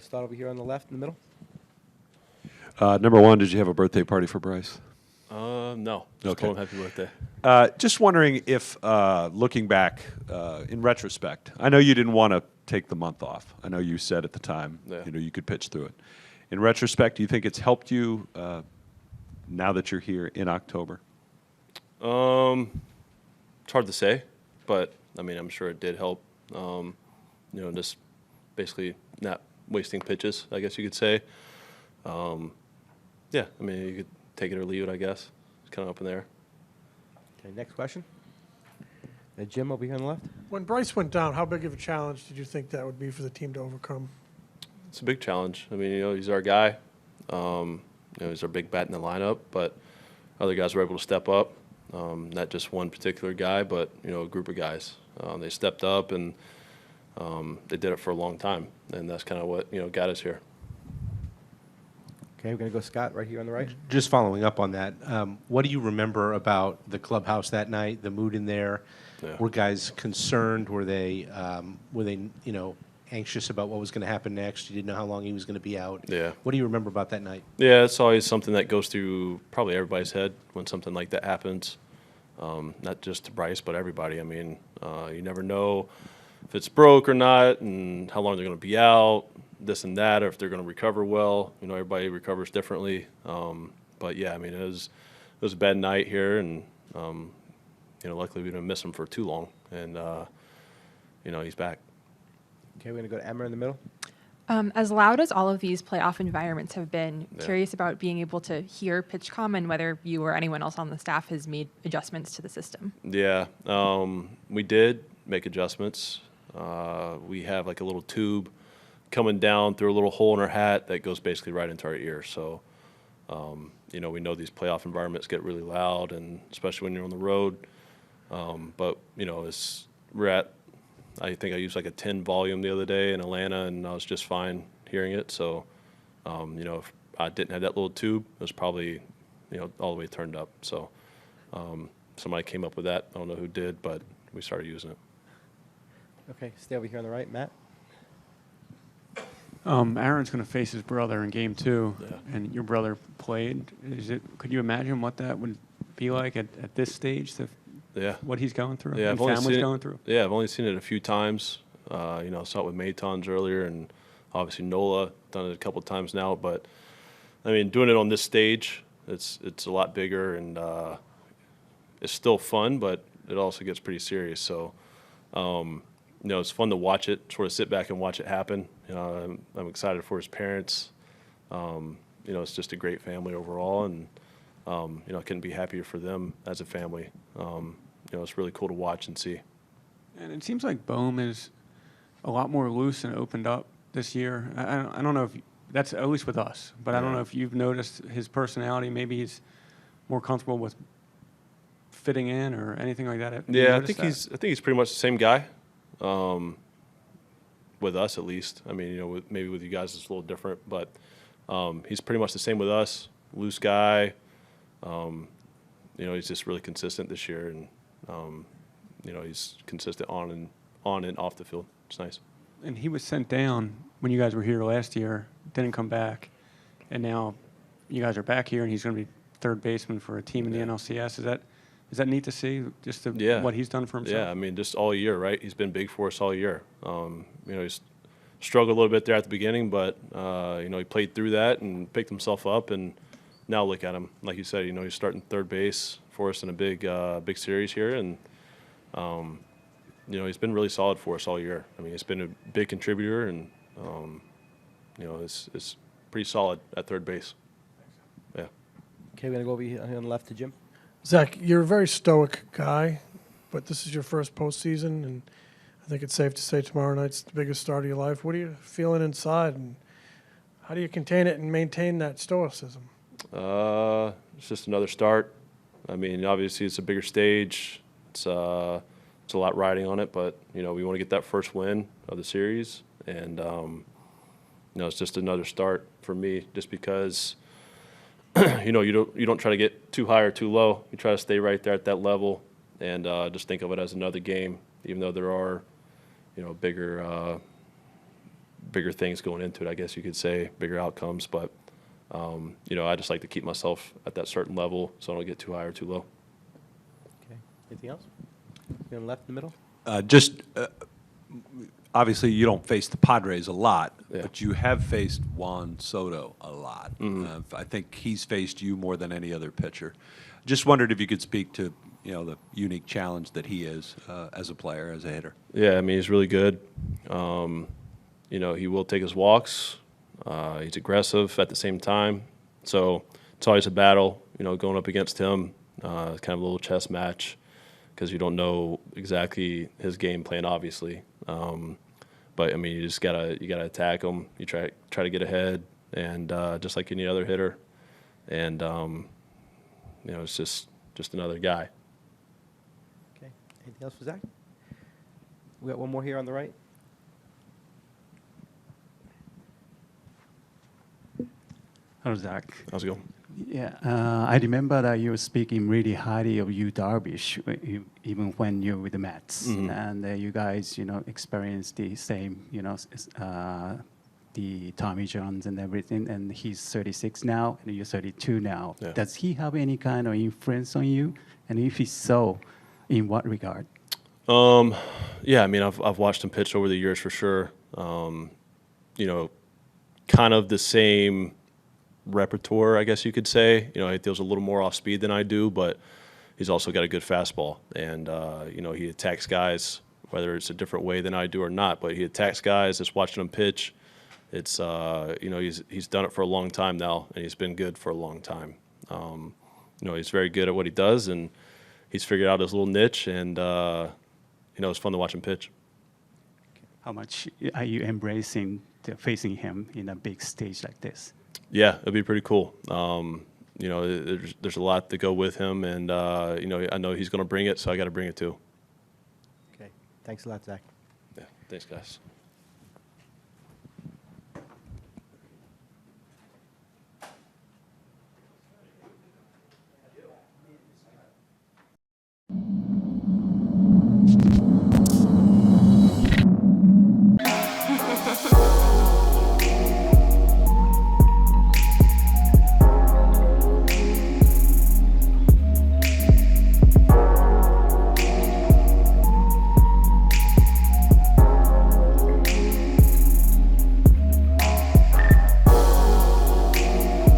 start over here on the left in the middle. Number one, did you have a birthday party for Bryce? No. Just Okay. told him happy birthday. Just wondering if, looking back in retrospect, I know you didn't want to take the month off. I know you said at the time, you could pitch through it. In retrospect, do you think it's helped you now that you're here in October? It's hard to say, but I mean, I'm sure it did help. Just basically not wasting pitches, I guess you could say. Yeah, I mean, you could take it or leave it, I guess. It's kind of up in there. Okay, next question. Jim over here on the left. When Bryce went down, how big of a challenge did you think that would be for the team to overcome? It's a big challenge. I mean, he's our guy. He's our big bat in the lineup, but other guys were able to step up. Not just one particular guy, but, a group of guys. They stepped up, and they did it for a long time, and that's kind of what, got us here. Okay, we're going to go Scott right here on the right. Just following up on that, what do you remember about the clubhouse that night, the mood in there? Yeah. Were guys concerned? Were they anxious about what was going to happen next? You didn't know how long he was going to be out. Yeah. What do you remember about that night? Yeah, it's always something that goes through probably everybody's head when something like that happens. Not just to Bryce, but everybody. I mean, you never know if it's broke or not and how long they're going to be out, this and that, or if they're going to recover well. Everybody recovers differently. But, yeah, I mean, it was a bad night here, and, luckily we didn't miss him for too long. And, he's back. Okay, we're going to go to Emma in the middle. As loud as all of these playoff environments have been, curious about being able to hear PitchCom and whether you or anyone else on the staff has made adjustments to the system. Yeah, we did make adjustments. We have like a little tube coming down through a little hole in our hat that goes basically right into our ear. So, we know these playoff environments get really loud, and especially when you're on the road. But, we're at, I think I used like a 10 volume the other day in Atlanta, and I was just fine hearing it. So, if I didn't have that little tube, it was probably, all the way turned up. So, somebody came up with that. I don't know who did, but we started using it. Okay, stay over here on the right. Matt? Aaron's going to face his brother in Game 2, Yeah. and your brother played. Could you imagine what that would be like at this stage? Yeah. What he's going through? Yeah, and family's going through? Yeah, I've only seen it a few times. Saw it with Matons earlier, and obviously Nola, done it a couple of times now. But, I mean, doing it on this stage, it's a lot bigger, and it's still fun, but it also gets pretty serious. So, it's fun to watch it, sort of sit back and watch it happen. I'm excited for his parents. It's just a great family overall, and, I couldn't be happier for them as a family. It's really cool to watch and see. And it seems like Bohm is a lot more loose and opened up this year. I don't know if that's at least with us, but I don't know if you've noticed his personality. Maybe he's more comfortable with fitting in or anything like that. I think he's pretty much the same guy. With us, at least. I mean, maybe with you guys it's a little different, but he's pretty much the same with us. Loose guy. He's just really consistent this year, and he's consistent on and off the field. It's nice. And he was sent down when you guys were here last year, didn't come back, and now you guys are back here, and he's going to be third baseman for a team in the NLCS. Is that neat to see, just what he's done for himself? Yeah, I mean, just all year, right? He's been big for us all year. He's struggled a little bit there at the beginning, but, he played through that and picked himself up, and now look at him. Like you said, he's starting third base for us in a big series here, and, he's been really solid for us all year. I mean, he's been a big contributor, and, it's pretty solid at third base. Yeah. Okay, we're going to go over here on the left to Jim. Zack, you're a very stoic guy, but this is your first postseason, and I think it's safe to say tomorrow night's the biggest start of your life. What are you feeling inside, and how do you contain it and maintain that stoicism? It's just another start. I mean, obviously it's a bigger stage. It's a lot riding on it, but we want to get that first win of the series, and it's just another start for me, just because you don't try to get too high or too low. You try to stay right there at that level, and just think of it as another game, even though there are bigger bigger things going into it, I guess you could say, bigger outcomes. But, you know, I just like to keep myself at that certain level so I don't get too high or too low. Okay. Anything else? You on left in the middle? Obviously, you don't face the Padres a lot, Yeah. but you have faced Juan Soto a lot. I think he's faced you more than any other pitcher. Just wondered if you could speak to, you know, the unique challenge that he is as a player, as a hitter. Yeah, I mean, he's really good. You know, he will take his walks. He's aggressive at the same time. So it's always a battle, you know, going up against him. Kind of a little chess match because you don't know exactly his game plan, obviously. But I mean, you gotta attack him. You try to get ahead, and just like any other hitter, and you know, it's just another guy. Okay. Anything else for Zach? We got one more here on the right. Hello, Zach. How's it going? Yeah, I remember that you were speaking really highly of you, Darvish, even when you're with the Mets, and you guys, you know, experienced the same, you know, the Tommy Johns and everything. And he's 36 now, and you're 32 now. Yeah. Does he have any kind of influence on you? And if he's so, in what regard? Yeah, I mean, I've watched him pitch over the years for sure. You know, kind of the same repertoire, I guess you could say. You know, he throws a little more off speed than I do, but he's also got a good fastball. And, you know, he attacks guys, whether it's a different way than I do or not, but he attacks guys. Just watching him pitch, it's, you know, he's done it for a long time now, and he's been good for a long time. You know, he's very good at what he does, and he's figured out his little niche, and, you know, it's fun to watch him pitch. How much are you embracing facing him in a big stage like this? Yeah, it'd be pretty cool. You know, there's a lot to go with him, and you know, I know he's going to bring it, so I got to bring it too. Okay. Thanks a lot, Zach. Yeah, thanks, guys.